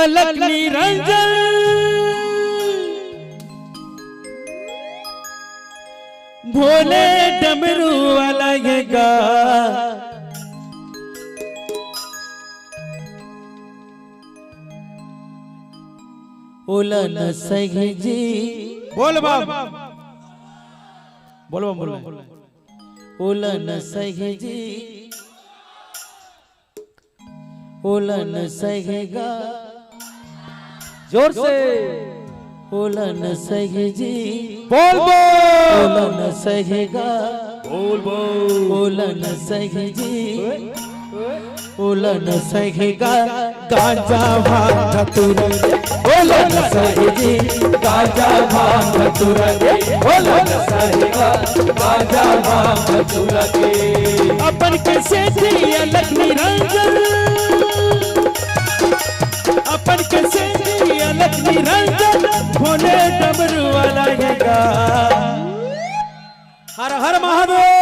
अलग निरंजन भोले डमरू वाला ये गा ओला न सही जी बोल बाब बोलो बोलो ओला न सही जी ओला न सहेगा जोर से ओला न सहे जी बोल बोल ओला न सहेगा बोल बोल ओला न सहे जी ओला न सहेगा गांजा भांग धतूरा ओला न सहे जी गांजा भांग धतूरा ओला न सहेगा गांजा भांग धतूरा के अपन कैसे थी अलग निरंजन अपन कैसे थी अलग निरंजन भोले डमरू वाला ये गा हर हर महादेव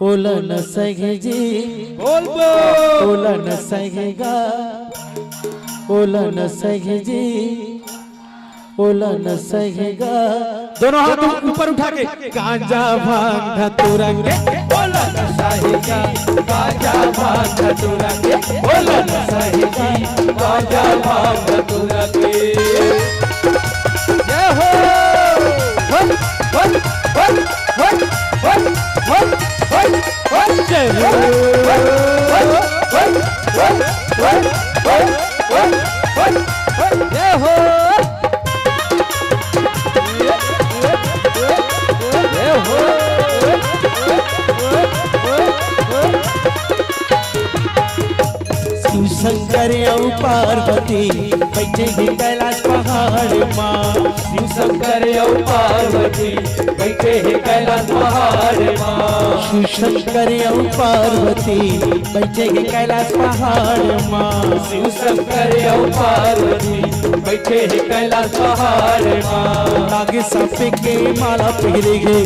ओला न सहे जी बोल बोल ओला न सहेगा ओला न सहे जी ओला न सहेगा दोनों हाथ ऊपर उठा के गांजा भांग धतूरा के ओला न सहेगा गांजा भांग धतूरा के ओला न सहेगा गांजा भांग धतूरा के जय हो हट हट हट हट हट हट हट हट जय हो हट हट हट हट हट हट हट जय हो शंकर और पार्वती बैठे ही कैलाश पहाड़ माँ शिव शंकर और पार्वती बैठे ही कैलाश पहाड़ माँ शिव शंकर और पार्वती बैठे ही कैलाश पहाड़ माँ शिव शंकर और पार्वती बैठे ही कैलाश पहाड़ माँ नागे सांपे के माला पहरे गे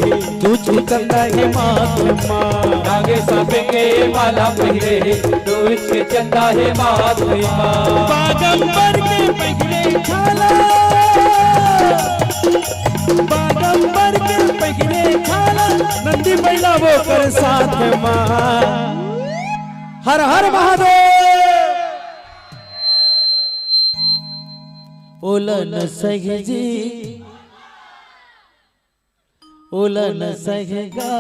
दूध चंदा है मात माँ नागे सांपे के माला पहरे दूध के चंदा है बागंबर के पहले खाला बागंबर के पहले खाला नंदी बैला वो कर साथ माँ हर हर महादेव ओला न सहे जी ओला न सहेगा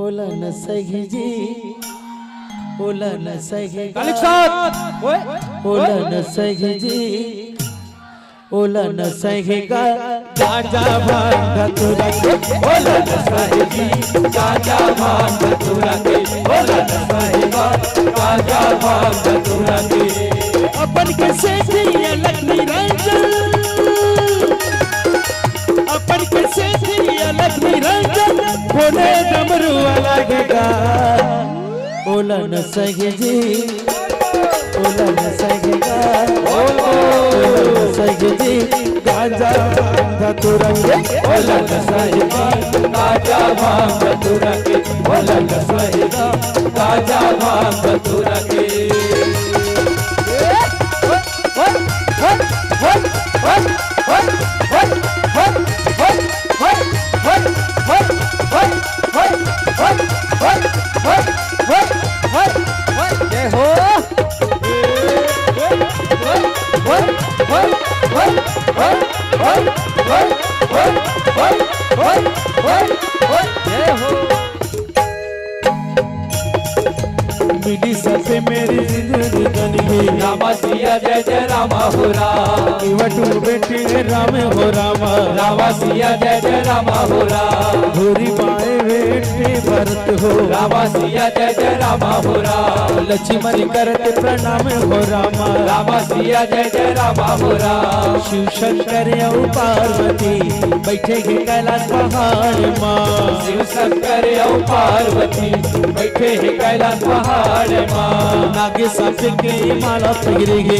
ओला न सहे जी ओला न सहेगा ओला न सहे जी ओला न सहेगा गांजा भांग धतूरा के ओला न सहे जी गांजा भांग धतूरा के ओला न सहेगा गांजा भांग धतूरा के अपन कैसे थी अलग निरंजन अपन कैसे थी अलग निरंजन भोले डमरू वाला ये गा ओला न सहे जी ओला न सहेगा ओला न सहे जी गांजा भांग धतूरा के ओला न सहेगा गांजा भांग धतूरा के ओला न सहेगा गांजा भांग धतूरा के जय हो मिली सबसे मेरी जिंदगी बनी रामा सिया जय जय रामा हो राम वटू बेटे राम हो रामा रामा सिया जय जय रामा हो राम धोरी बाए बेटे भरत हो रामा सिया जय जय रामा हो राम लक्ष्मण करते प्रणाम हो रामा रामा सिया जय जय रामा हो राम शिव शंकर और पार्वती बैठे ही कैलाश पहाड़ माँ शिव शंकर और पार्वती बैठे ही कैलाश पहाड़ माँ नागे सांपे के माला पहरे गे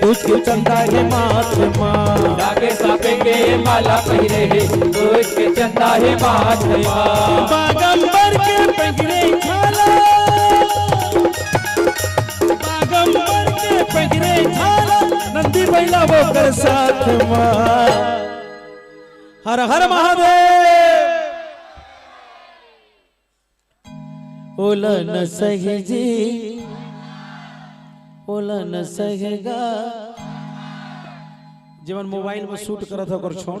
दूध के चंदा है मात माँ नागे सांपे के माला पहरे दूध के चंदा है मात माँ बागंबर के पहरे खाला कैला वो कर साथ माँ। हर हर महादेव। ओला न सही जी, ओला न सहेगा। जीवन मोबाइल में शूट करा था कर छोड़,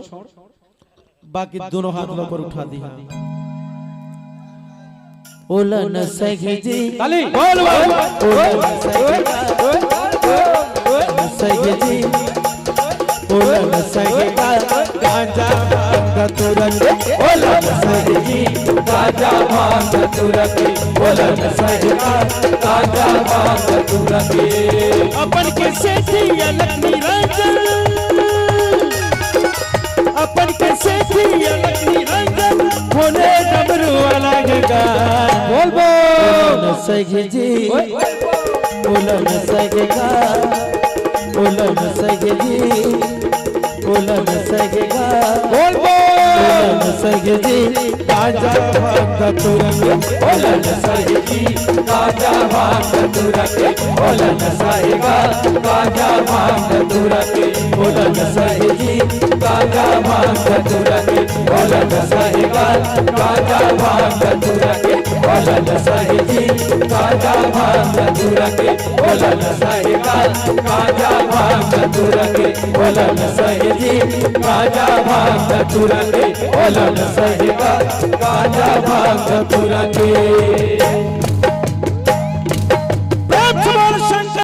बाकी दोनों हाथ ऊपर उठा दी। ओला न सही जी, ताली बोल बोल। ओला न सही जी, ओला न सहेगा गांजा भांग तुरंत। ओला न सही जी, गांजा भांग तुरंत। ओला न सहेगा गांजा भांग तुरंत। अपन के सेठी अलग निरंजन, अपन के सेठी अलग निरंजन। बोले डमरू अलग गान। बोल बोल न सही जी, ओला न सहेगा, ओला न सही जी, ओला न सहेगा। बोल बोल न सही जी, गांजा भांग तुरंत। ओला न सही जी, गांजा भांग तुरंत। ओला न सहेगा गांजा भांग तुरंत। ओला न सही जी, गांजा भांग तुरंत। ओला न सहेगा गांजा भांग तुरंत। ओला न सही जी, गांजा भांग तुरंत। ओला न सहेगा गांजा भांग तुरंत। ओला न सही जी, गांजा भांग तुरंत। ओला न सहेगा गांजा भांग तुरंत।